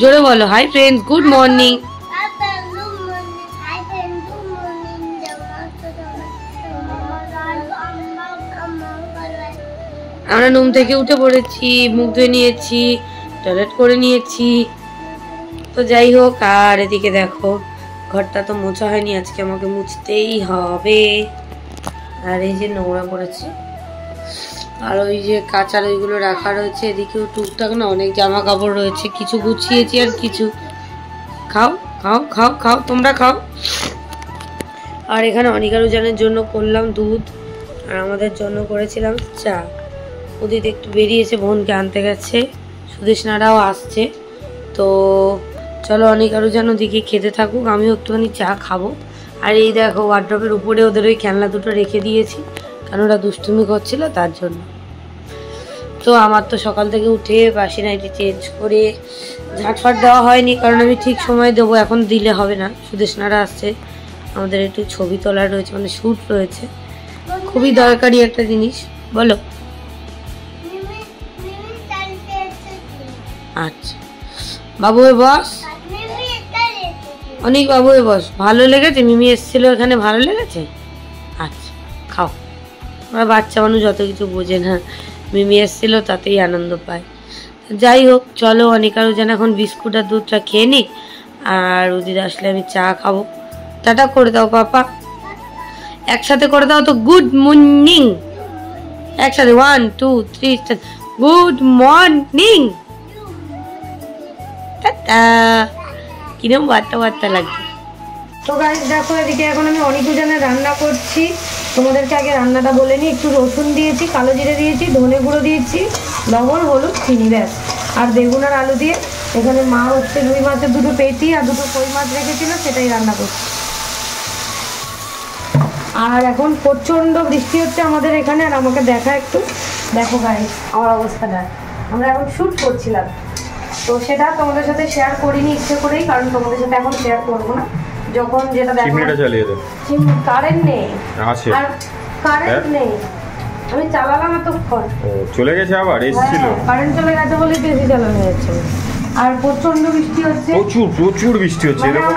জোরে বলো, hi friends, good morning. আমরা ঘুম থেকে উঠে পড়েছি, মুখ ধুয়ে নিয়েছি, টয়লেট করে নিয়েছি। তো যাই হোক, আর এদিকে দেখো ঘরটা তো মোছা হয়নি, আজকে আমাকে মুছতেই হবে। আর এই যে নোংরা পড়েছে, আর ওই যে কাঁচার ওইগুলো রাখা রয়েছে, এদিকেও টুকটাক না অনেক জামা কাপড় রয়েছে, কিছু গুছিয়েছি আর কিছু। খাও খাও খাও খাও, তোমরা খাও। আর এখানে অনিকারুজানের জন্য করলাম দুধ, আর আমাদের জন্য করেছিলাম চা। উদিত একটু বেরিয়েছে, বোনকে আনতে গেছে, সুদেশনারাও আসছে। তো চলো অনিকারুজান ওদিকে খেতে থাকুক, আমিও একটুখানি চা খাবো। আর এই দেখো ওয়ার্ড্রপের উপরে ওদের ওই খেলনা দুটো রেখে দিয়েছি, কারণ ওরা দুষ্টুমি করছিল তার জন্য। তো আমার তো সকাল থেকে উঠে বাসি নাইটি চেঞ্জ করে ঝাঁটফাট দেওয়া হয়নি, কারণ আমি ঠিক সময় দেবো, এখন দিলে হবে না। সুদেশনারা আসছে, আমাদের একটু ছবি তোলার রয়েছে, মানে শ্যুট রয়েছে, খুবই দরকারি একটা জিনিস। বলো। আচ্ছা বাবু বস, অনেক বাবু বস। ভালো লেগেছে? মিমি এসেছিল এখানে, ভালো লেগেছে? আচ্ছা খাও। আমরা বাচ্চা মানুষ যত কিছু বোঝে না, মিমি এসেছিল তাতেই আনন্দ পায়। যাই হোক চলো, অনিকারুজান এখন বিস্কুট আর দুধটা খেয়ে নিক, আর উদিত আসলে আমি চা খাবো। টাটা করে দাও পাপা, একসাথে করে দাও তো। গুড মর্নিং একসাথে, 1 2 3 গুড মর্নিং। টাটা। কিরম বার্তা বার্তা লাগছে। তো গাইস দেখো, এদিকে এখন আমি অনিকারুজানের রান্না করছি। তোমাদেরকে আগে রান্নাটা বলে নিই। একটু রসুন দিয়েছি, কালো জিরে দিয়েছি, ধনে গুঁড়ো দিয়েছি, লবণ, হলুদ, চিনি, ব্যাস। আর বেগুন আর আলু দিয়ে এখানে মা হচ্ছে রুই মাছের দুটো পেটি আর দুটো কই মাছ রেখেছিল, সেটাই রান্না করছি। আর এখন প্রচণ্ড বৃষ্টি হচ্ছে আমাদের এখানে, আর আমাকে দেখা একটু দেখো গাইস আমার অবস্থাটা। আমরা এখন শ্যুট করছিলাম, তো সেটা তোমাদের সাথে শেয়ার করিনি ইচ্ছে করেই, কারণ তোমাদের সাথে এখন শেয়ার করবো না। যখন যেটা দেখো, কারেন্ট নেই, আর কারেন্ট নেই, আমি চালালাম এতক্ষণ, চলে গেছে, আবার এসেছিল, কারেন্ট চলে গেছে বলে বেশি চালানো হয়েছে। আর প্রচন্ড বৃষ্টি হচ্ছে, প্রচুর বৃষ্টি হচ্ছে। এরকম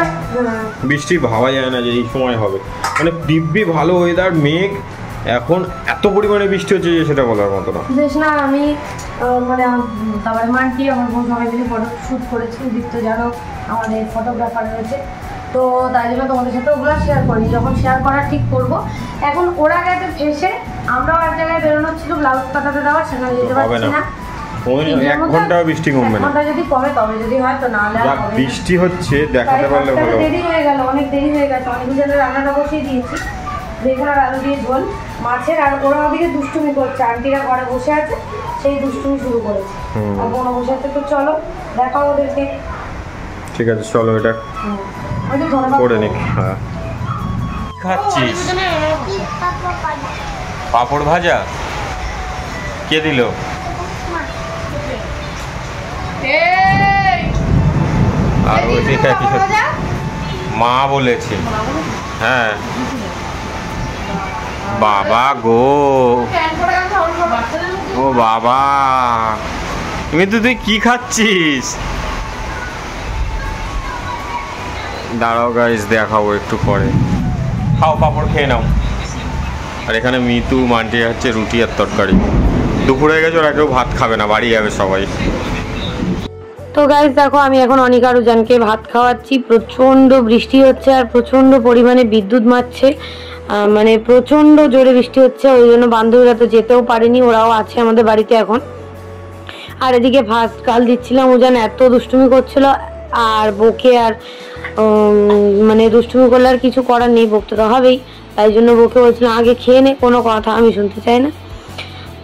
বৃষ্টি ভাবা যায় না যে এই সময় হবে, মানে দিব্যি ভালো ওয়েদার, মেঘ, এখন এত পরিমাণে বৃষ্টি হচ্ছে যে সেটা বলার মতো না। বিশেষ না, আমি মানে তারপরে মান্টি আমার বোন সবাই মিলে ফটো শ্যুট করেছি। দীপ্ত জানো আমাদের ফটোগ্রাফার রয়েছে, তো তাই জন্য তোমাদের সাথে ওগুলো শেয়ার করি। যখন শেয়ার করা ঠিক করবো, এখন ওরা গেছে ভেসে, আমরাও এক জায়গায় বেরোনো ছিল ব্লাউজ কাটাতে দেওয়ার, সেখানে যেতে পারছি না। এক ঘন্টা বৃষ্টি কমবে না, যদি কমে তবে, যদি হয় তো, না হলে বৃষ্টি হচ্ছে দেখাতে পারলে ভালো। দেরি হয়ে গেল, অনেক দেরি হয়ে গেছে। অনিকারুজানের রান্নাটা বসিয়ে দিয়েছি, বেগুন আর আলু দিয়ে ঝোল মাছের। আর ওরা ওদিকে দুষ্টুমি করছে, আন্টিরা ঘরে বসে আছে, সেই দুষ্টুমি শুরু করেছে, আর বোনও বসে আছে। তো চলো দেখাও ওদেরকে। ঠিক আছে চলো, এটা করে নি। হ্যাঁ খাচ্ছিস পাপড় ভাজা? কে দিল? আর ওই দেখা কি মা বলেছে। হ্যাঁ বাবা গো, ও বাবা, তুই কি খাচ্ছিস? দাঁড়াও গাইস, দেখাবো একটু পরে। খাও, পাপড় খেয়ে নাও। আর এখানে মিতু মান্টি হচ্ছে রুটি আর তরকারি। দুপুরে গেছে, ওরা কেউ ভাত খাবে না, বাড়ি যাবে সবাই। তো গাইস দেখো, আমি এখন অনিকারুজানকে ভাত খাওয়াচ্ছি। প্রচণ্ড বৃষ্টি হচ্ছে আর প্রচণ্ড পরিমাণে বিদ্যুৎ মারছে, মানে প্রচণ্ড জোরে বৃষ্টি হচ্ছে। ওই জন্য বান্ধবীরা তো যেতেও পারেনি, ওরাও আছে আমাদের বাড়িতে এখন। আর এদিকে ফার্স্ট গাল দিচ্ছিলাম, উজান এত দুষ্টুমি করছিল, আর বকে, আর মানে দুষ্টুমি করলে আর কিছু করার নেই, বকতে তো হবেই। তাই জন্য বকে বলছিলাম আগে খেয়ে নে, কোনো কথা আমি শুনতে চাই না।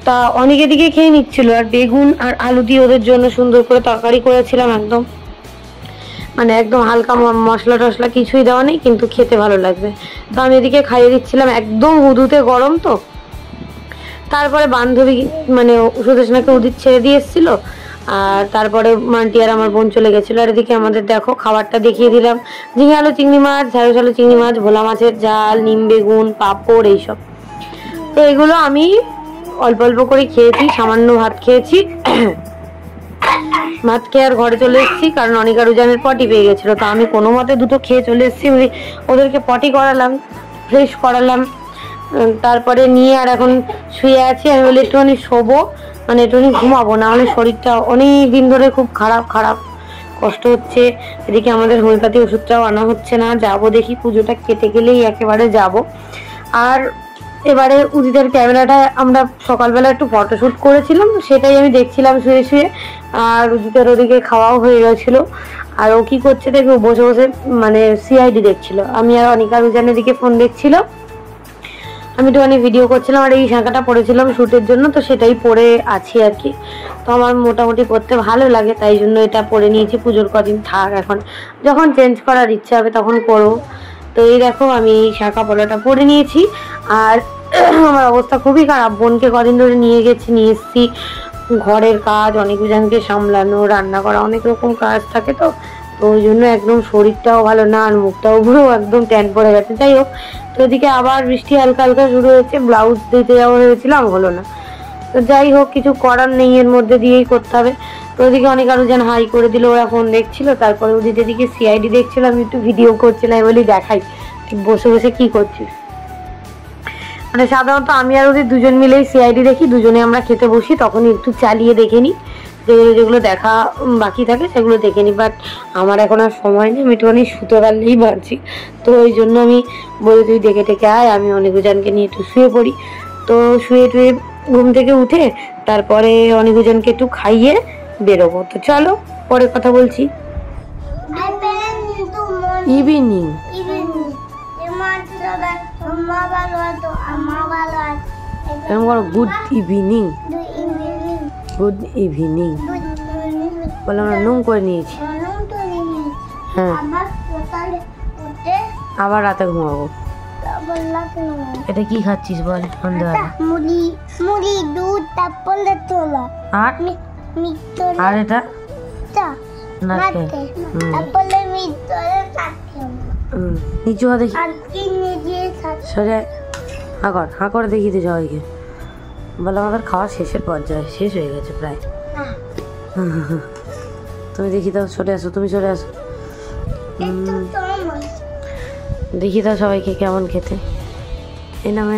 তা অনেকে দিকে খেয়ে নিচ্ছিল। আর বেগুন আর আলু দিয়ে ওদের জন্য সুন্দর করে তরকারি করেছিলাম, একদম মানে একদম হালকা, মশলা টশলা কিছুই দেওয়া নেই, কিন্তু খেতে ভালো লাগবে। তো আমি এদিকে খাইয়ে দিচ্ছিলাম, একদম হুদুতে গরম তো। তারপরে বান্ধবী মানে সুদেশনাকে উদিত ছেড়ে দিয়ে এসেছিল, আর তারপরে মান্টি আর আমার বোন চলে গেছিলো। আর এদিকে আমাদের দেখো খাবারটা দেখিয়ে দিলাম, ঝিঙে আলু চিংড়ি মাছ, ঢ্যাঁড়স আলু চিংড়ি মাছ, ভোলা মাছের ঝাল, নিম বেগুন, পাঁপড়, এইসব। তো এগুলো আমি অল্প অল্প করে খেয়েছি, সামান্য ভাত খেয়েছি। ভাত খেয়ে আর ঘরে চলে এসেছি, কারণ অনিকা রুজানের পটি পেয়ে গেছিলো। তো আমি কোনো মতে দুটো খেয়ে চলে এসেছি, ওদেরকে পটি করালাম, ফ্রেশ করালাম, তারপরে নিয়ে আর এখন শুয়ে আছি। আমি বলি একটুখানি শোবো, মানে একটুখানি ঘুমাবো, নাহলে শরীরটা অনেক দিন ধরে খুব খারাপ কষ্ট হচ্ছে। এদিকে আমাদের হোমিওপ্যাথি ওষুধটাও আনা হচ্ছে না, যাবো দেখি পুজোটা কেটে গেলেই একেবারে যাব। আর এবারে উদিতের ক্যামেরাটা আমরা সকালবেলা একটু ফটোশ্যুট করেছিলাম, সেটাই আমি দেখছিলাম শুয়ে শুয়ে। আর উদিতের ওদিকে খাওয়াও হয়ে গেছিলো। আর ও কী করছে দেখো, বসে বসে মানে সিআইডি দেখছিল। আমি আর অনিকা রুজানের দিকে ফোন দেখছিল, আমি একটুখানি ভিডিও করছিলাম। আর এই শাঁখাটা পরেছিলাম শ্যুটের জন্য, তো সেটাই পরে আছি আর কি। তো আমার মোটামুটি পরতে ভালো লাগে, তাই জন্য এটা পরে নিয়েছি। পুজোর কদিন থাক, এখন যখন চেঞ্জ করার ইচ্ছা হবে তখন করবো। তো এই দেখো আমি এই শাঁখা পলাটা পরে নিয়েছি। আর আমার অবস্থা খুবই খারাপ, বোনকে কদিন ধরে নিয়ে এসেছি। ঘরের কাজ, অনেক জনকে সামলানো, রান্না করা, অনেক রকম কাজ থাকে, তো ওই জন্য একদম শরীরটাও ভালো না, আর মুখটাও পুরো একদম ট্যান পড়ে গেছে। যাই হোক, তো ওদিকে আবার বৃষ্টি হালকা হালকা শুরু হয়েছে, ব্লাউজ দিতে যাওয়া হয়েছিলাম, হলো না। তো যাই হোক, কিছু করার নেই, এর মধ্যে দিয়েই করতে হবে। তো ওদিকে অনেক আরো যেন হাই করে দিল, ওরা ফোন দেখছিল। তারপরে ওদিকে দিকে সিআইডি দেখছিল, আমি একটু ভিডিও করছিলাম, বলি দেখাই ঠিক বসে বসে কি করছিস। মানে সাধারণত আমি আর ওদের দুজন মিলেই সিআইডি দেখি, দুজনে আমরা খেতে বসি, তখনই একটু চালিয়ে দেখে নিই, যেগুলো দেখা বাকি থাকে সেগুলো দেখে নিই। বাট আমার এখন আর সময় নেই, আমি একটুখানি শুতে পারলেই বাঁচি। তো ওই জন্য আমি বলি তুই দেখে টেকে আয়, আমি অনিকুজানকে নিয়ে একটু শুয়ে পড়ি। তো শুয়ে টুয়ে ঘুম থেকে উঠে তারপরে অনিকুজানকে একটু খাইয়ে বেরোবো। তো চলো পরে কথা বলছি। Evening good evening, good evening বললাম না, নুন করে নিয়েছি। হ্যাঁ, আবার রাতে ঘুমাবো। এটা কি খাচ্ছিস বল? সন্ধ্যাবেলা মুড়ি দুধ, তারপরে তোলা আর এটা নিচু হা দেখি, সোজা হাঁ করে দেখি তো সবাইকে। বলে আমাদের খাওয়া শেষের পর্যায়ে, শেষ হয়ে গেছে প্রায়। তুমি দেখি দাও, সরে আসো, তুমি সরে আসো, দেখি দাও সবাইকে কেমন খেতে। এ নাম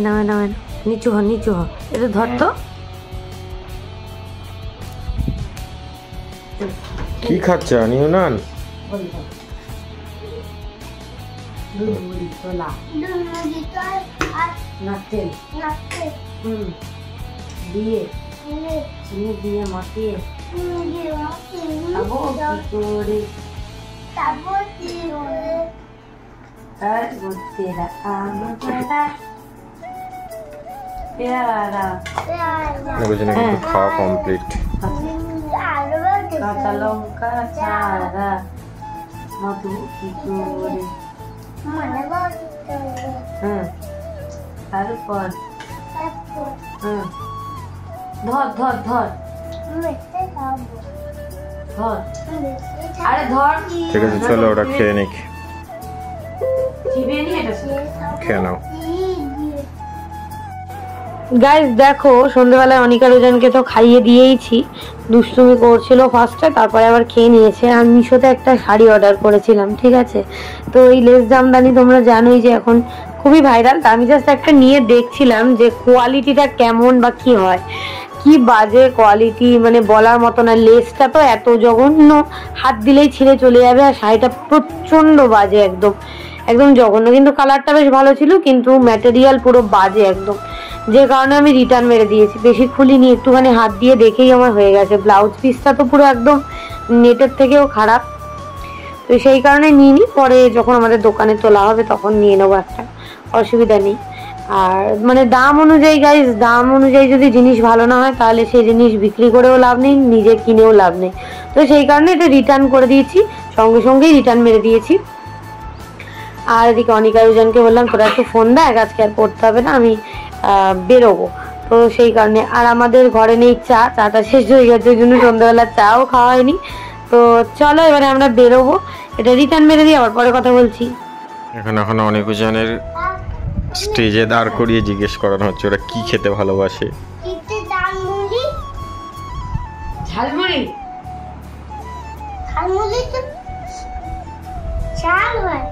নিচু হ, নিচু হ, এটা ধর তো। কি খাচ্ছে আনিও না? দিয়ে চিনি দিয়ে মাখিয়ে খাবো কি করে? খাওয়া কমপ্লিট। কাঁচা লঙ্কা ছাড়া মধু কি করে? হ্যাঁ, তারপর ধর ধর ধর ধর, আরে ধর। ঠিক আছে চলো ওটা খেয়ে নিক, খেয়ে নাও। গাইস দেখো, সন্ধ্যেবেলায় অনিকা রোজানকে তো খাইয়ে দিয়েইছি, দুষ্টুমি করছিল ফার্স্টে, তারপরে আবার খেয়ে নিয়েছে। আর মিশোতে একটা শাড়ি অর্ডার করেছিলাম, ঠিক আছে। তো এই লেস জামদানি তোমরা জানোই যে এখন খুবই ভাইরাল। তা আমি জাস্ট একটা নিয়ে দেখছিলাম যে কোয়ালিটিটা কেমন বা কি হয়। কি বাজে কোয়ালিটি, মানে বলার মতো না। লেসটা তো এত জঘন্য, হাত দিলেই ছিঁড়ে চলে যাবে। আর শাড়িটা প্রচণ্ড বাজে, একদম একদম জঘন্য। কিন্তু কালারটা বেশ ভালো ছিল, কিন্তু ম্যাটেরিয়াল পুরো বাজে একদম, যে কারণে আমি রিটার্ন মেরে দিয়েছি। বেশি খুলিনি, একটুখানি হাত দিয়ে দেখেই আমার হয়ে গেছে। ব্লাউজ পিসটা তো পুরো একদম নেটের থেকেও খারাপ, তো সেই কারণে নিইনি। পরে যখন আমাদের দোকানে তোলা হবে তখন নিয়ে নেবো একটা, অসুবিধা নেই। আর মানে দাম অনুযায়ী গাইস, দাম অনুযায়ী যদি জিনিস ভালো না হয় তাহলে সেই জিনিস বিক্রি করেও লাভ নেই, নিজে কিনেও লাভ নেই। তো সেই কারণে এটা রিটার্ন করে দিয়েছি, সঙ্গে সঙ্গেই রিটার্ন মেরে দিয়েছি। আর এদিকে অনিকা রুজানকে বললাম তোরা একটু ফোন দেখ, আজকে আর পড়তে হবে না, আমি বেরোবো। তো সেই কারণে, আর আমাদের ঘরে নেই চাটা শেষ হয়ে গেছে, ওই জন্য সন্ধ্যাবেলা চাও খাওয়া হয়নি। তো চলো এবারে আমরা বেরোবো, এটা রিটার্ন মেরে দিই, আবার পরে কথা বলছি। এখন অনিকুজানের স্টেজে দাঁড় করিয়ে জিজ্ঞেস করানো হচ্ছে ওরা কি খেতে ভালোবাসে। ঝালমুড়ি ঝালমুড়ি তো ঝাল হয়।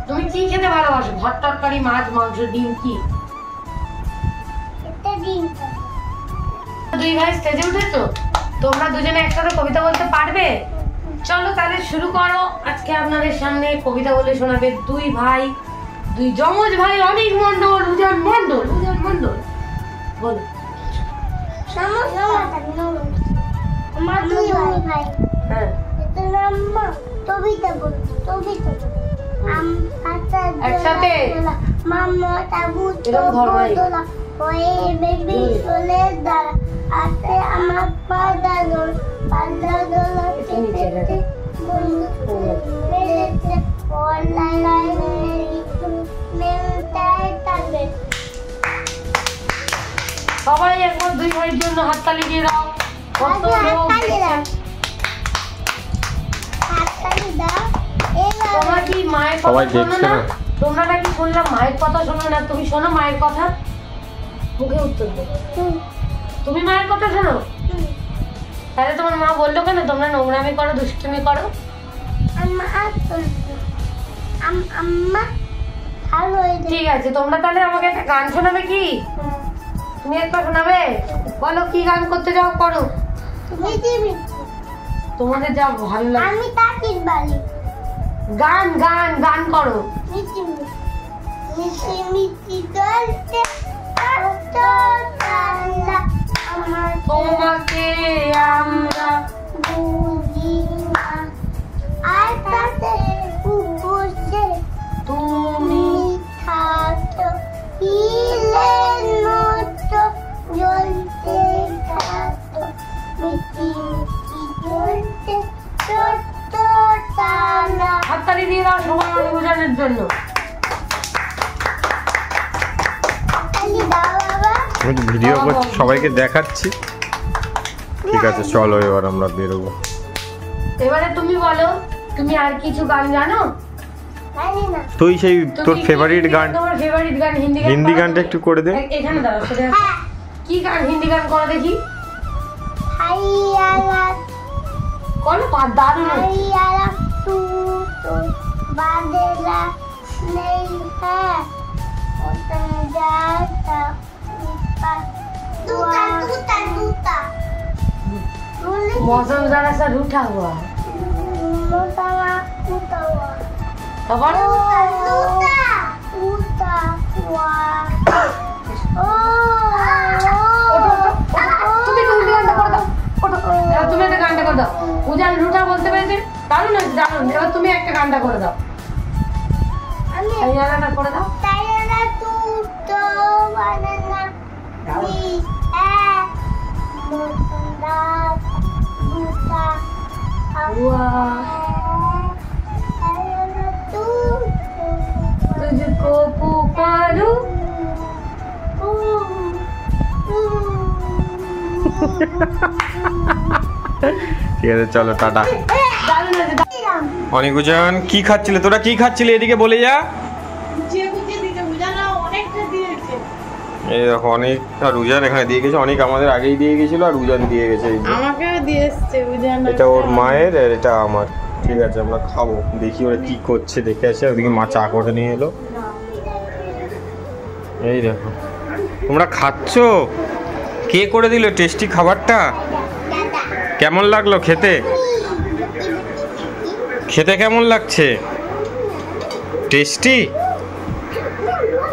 তুমি কি খেতে ভালোবাসো? ভাত, তরকারি, মাছ, মাংস, ডিম, কি? এটা ডিম। দুই ভাই স্টেজে উঠেছো, তোমরা দুজনে একসাথে কবিতা বলতে পারবে? চলো তাহলে শুরু করো। আজকে আপনাদের সামনে কবিতা বলে শোনাবে দুই ভাই, দুই যমজ ভাই, অনিক মন্ডল, উজান মন্ডল। উজান মন্ডল বলো। আমার দুই ভাই। হ্যাঁ, এটা নাম কবিতা বল, কবিতা বল। একসাথে। মামা তাবু তো এরকম ধর্মাই। বদলা ওয়ে বেবি চলে দাঁড়া আতে আমার পাদা দোল পাদা দোলা পেতে বন্ধু মেরেছে ওলাই লাই মেলটাই তাবে। সবাই একবার দুই ভাইয়ের জন্য হাততালি দিয়ে দাও। কত লোক দেখছেন। হাততালি দাও। এবার তোমরা কি মায়ের সবাই কথা শোনো দেখছে না? না? তোমরা নাকি শুনলাম মায়ের কথা শোনো না। তুমি শোনো মায়ের কথা? মুখে উত্তর দেবে। তুমি মায়ের কথা শোনো? তাহলে তোমার মা বললো কেন তোমরা নোংরামি করো, দুষ্টুমি করো? আম্মা আম্মা ভালো হয়েছে। ঠিক আছে, তোমরা তাহলে আমাকে একটা গান শোনাবে কি? তুমি একটা শোনাবে? বলো কি গান করতে যাও, করো। তোমাদের যা ভালো লাগে। আমি তাকির বাড়ি গান গান গান করো। মিষ্টি মিষ্টি মিষ্টি চলছে কত ঠান্ডা আমার তোমাকে আমরা বুঝি না আর তাতে পুকুরছে তুমি থাকো ইলের মতো জ্বলতে থাকো মিষ্টি মিষ্টি চলছে কত ঠান্ডা। হাততালি দিয়ে দাও সবাই অনেক বোঝানোর জন্য। তালি দাও বাবা। আমি তো ভিডিও করছি, সবাইকে দেখাচ্ছি। ঠিক আছে, চলো এবার আমরা বেরোবো। এবারে তুমি বলো, তুমি আর কিছু গান জানো? জানি না। তুই সেই তোর তুমি কি ফেভারিট গান, তোমার ফেভারিট গান হিন্দি গান হিন্দি করো? গানটা একটু করে দে। এখানে দাও, সেটা হ্যাঁ কি গান হিন্দি গান করো দেখি। হাইয়ালা করো, দারুণ হচ্ছে। হাইয়ালা তু তু বাদেলা নেই হ্যাঁ ওতন যাতা দুটা দুটা দুটা मौसम जरा सा रूठा हुआ है। মোটাওয়া মোটাওয়া তারপর দুটা দুটা ওয়া ও তুমি তুমি গানটা করে দাও। এবার তুমি একটা গানটা করে দাও। উজান রুঠা বলতে পেরেছে, দারুণ হয়েছে, দারুণ। এবার তুমি একটা গানটা করে দাও। আমি এই গানটা করে দাও। তাইরা দুটো বানানা দি মোটন্দা দুটা तुझको पुकारूं ঠিক আছে, চলো টাটা। দারুণ হয়েছে। অনেক উজান কি খাচ্ছিলে তোরা? কি খাচ্ছিলে এদিকে বলে যা। এই দেখো অনেক আর উজান এখানে দিয়ে গেছে। অনেক আমাদের আগেই দিয়ে গেছিল আর উজান দিয়ে গেছে। এই যে আমাকেও দিয়ে এসছে উজান। এটা ওর মায়ের আর এটা আমার। ঠিক আছে, আমরা খাবো, দেখি ওরা কি করছে দেখে আসি। ওদিকে মা চা করে নিয়ে এলো। এই দেখো তোমরা খাচ্ছো। কে করে দিল টেস্টি খাবারটা? কেমন লাগলো খেতে? খেতে কেমন লাগছে? টেস্টি?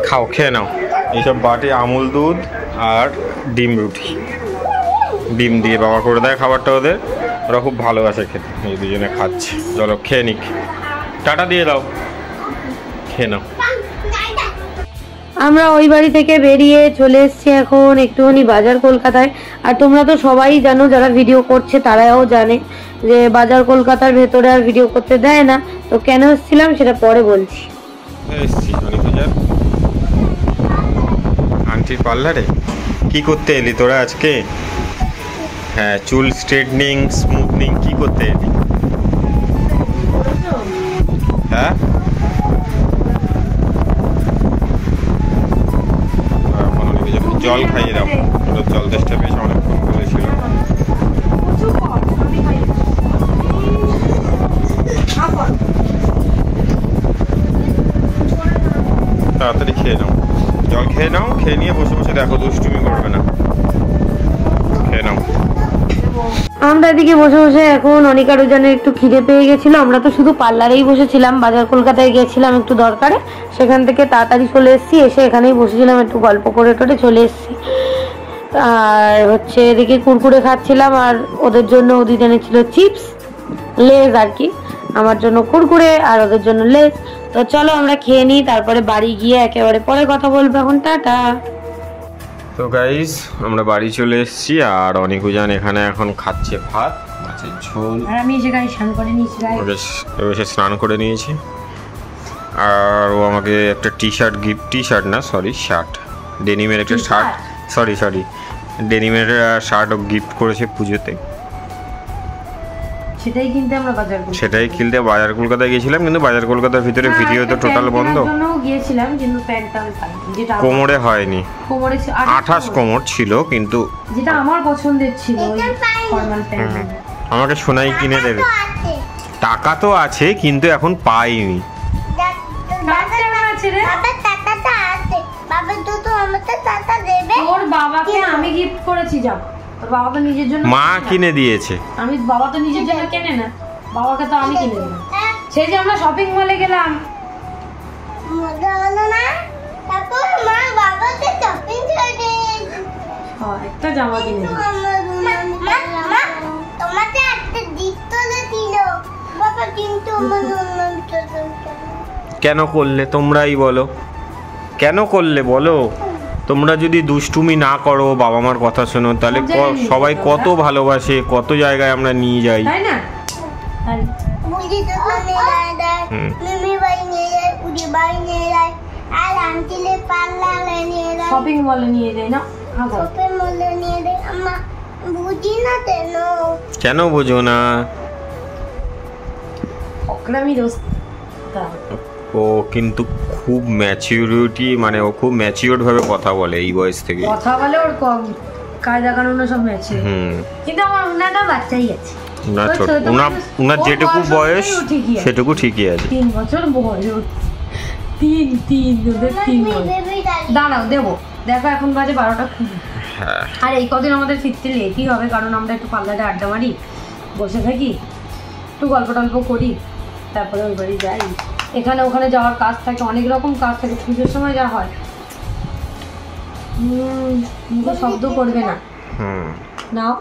খাও, খেয়ে নাও। এইসব বাটি আমুল দুধ আর ডিম রুটি, ডিম দিয়ে বাবা করে দেয় খাবারটা ওদের। ওরা খুব ভালোবাসে খেতে। এই দুজনে খাচ্ছে। চলো খেয়ে নিক। টাটা দিয়ে দাও, খেয়ে নাও। আমরা ওই বাড়ি থেকে বেরিয়ে চলে এসেছি এখন একটুখানি বাজার কলকাতায়। আর তোমরা তো সবাই জানো, যারা ভিডিও করছে তারাও জানে যে বাজার কলকাতার ভেতরে আর ভিডিও করতে দেয় না। তো কেন এসেছিলাম সেটা পরে বলছি। এসছি অনেক হাজার আন্টির পার্লারে। কি করতে এলি তোরা আজকে? হ্যাঁ, চুল স্ট্রেটনিং স্মুথনিং কি করতে এলি? হ্যাঁ, জল খাইয়ে দাও। জল তেষ্টা পেয়েছে, অনেকক্ষণ বলেছিল। খেয়ে নাও, জল খেয়ে নাও, খেয়ে নিয়ে বসে বসে দেখো, দুষ্টুমি করবে না। খেয়ে নাও। আমরা এদিকে বসে বসে এখন অনিকা রোজানের একটু খিদে পেয়ে গেছিল। আমরা তো শুধু পার্লারেই বসেছিলাম, বাজার কলকাতায় গেছিলাম একটু দরকারে, সেখান থেকে তাড়াতাড়ি চলে এসেছি, এসে এখানেই বসেছিলাম, একটু গল্প করে টোরে চলে এসেছি। আর হচ্ছে এদিকে কুরকুরে খাচ্ছিলাম, আর ওদের জন্য ওদিন এনেছিল চিপস, লেজ আর কি, আমার জন্য কুরকুরে আর ওদের জন্য লেজ। তো চলো আমরা খেয়ে নিই, তারপরে বাড়ি গিয়ে একেবারে পরে কথা বলবো। এখন টাটা। তো গাইস আমরা বাড়ি চলে এসেছি, আর অনিকুজান এখানে এখন খাচ্ছে ভাত, মাছের ঝোল, আর আমি এসে গাড়ি স্নান করে নিয়েছি, এসে স্নান করে নিয়েছি। আর ও আমাকে একটা টি-শার্ট না সরি শার্ট, ডেনিমের একটা শার্ট, সরি ডেনিমের শার্ট ও গিফট করেছে পুজোতে। সেটাই কিনতে আমরা বাজার কলকাতায় গেছিলাম, কিন্তু বাজার কলকাতার ভিতরে ভিডিও তো টোটাল বন্ধ। গিয়েছিলাম কিন্তু প্যান্টটা আমি পাইনি, যেটা কোমরে হয়নি, কোমরে 28 কোমর ছিল, কিন্তু যেটা আমার পছন্দের ছিল ওই ফর্মাল প্যান্ট। আমাকে সোনাই কিনে দেবে, টাকা তো আছে কিন্তু এখন পাইনি। ওর বাবাকে আমি গিফট করেছি, যাব ওর বাবা তো নিজের জন্য মা কিনে দিয়েছে, আমি বাবা তো নিজের জন্য কেনে না, বাবাকে তো আমি কিনে দিলাম। সেই যে আমরা শপিং মলে গেলাম, একটা জামা কিনে কেন করলে তোমরাই বলো, কেন করলে বলো? তোমরা যদি দুষ্টুমি না করো, বাবা মার কথা শোনো, তাহলে সবাই কত ভালোবাসে, কত জায়গায় আমরা নিয়ে যাই, তাই না? শপিং মলে নিয়ে যাই না, কেন বোঝো না? ও কিন্তু খুব ম্যাচিউরিটি, মানে ও খুব ম্যাচিউরড ভাবে কথা বলে এই বয়স থেকে, কথা বলে ওর কম কায়দা কানুন সব ম্যাচিউর, কিন্তু আমার উনাটা বাচ্চাই আছে, উনার যেটুকু বয়স সেটুকু ঠিকই আছে। 3 বছর বয়স, তিন দাঁড়াও দেবো, দেখো এখন বাজে 12টা। আর এই কদিন আমাদের ফিরতে লেটই হবে, কারণ আমরা একটু পার্লারে আড্ডা মারি, বসে থাকি, একটু গল্প টল্প করি, তারপরে ওই বাড়ি যাই। এখানে ওখানে যাওয়ার কাজ থাকে, অনেক রকম কাজ থাকে, পুজোর সময় যা হয়। শব্দ করবে না, নাও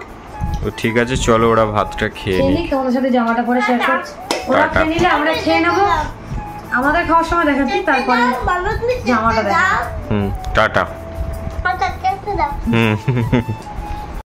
ঠিক আছে চলো, ওরা ভাতটা খেয়ে নিই, তোমাদের সাথে জামাটা পরে শেয়ার করছি, ওরা খেয়ে নিলে আমরা খেয়ে নেবো, আমাদের খাওয়ার সময় দেখাচ্ছি, তারপরে জামাটা দেখা। টাটা।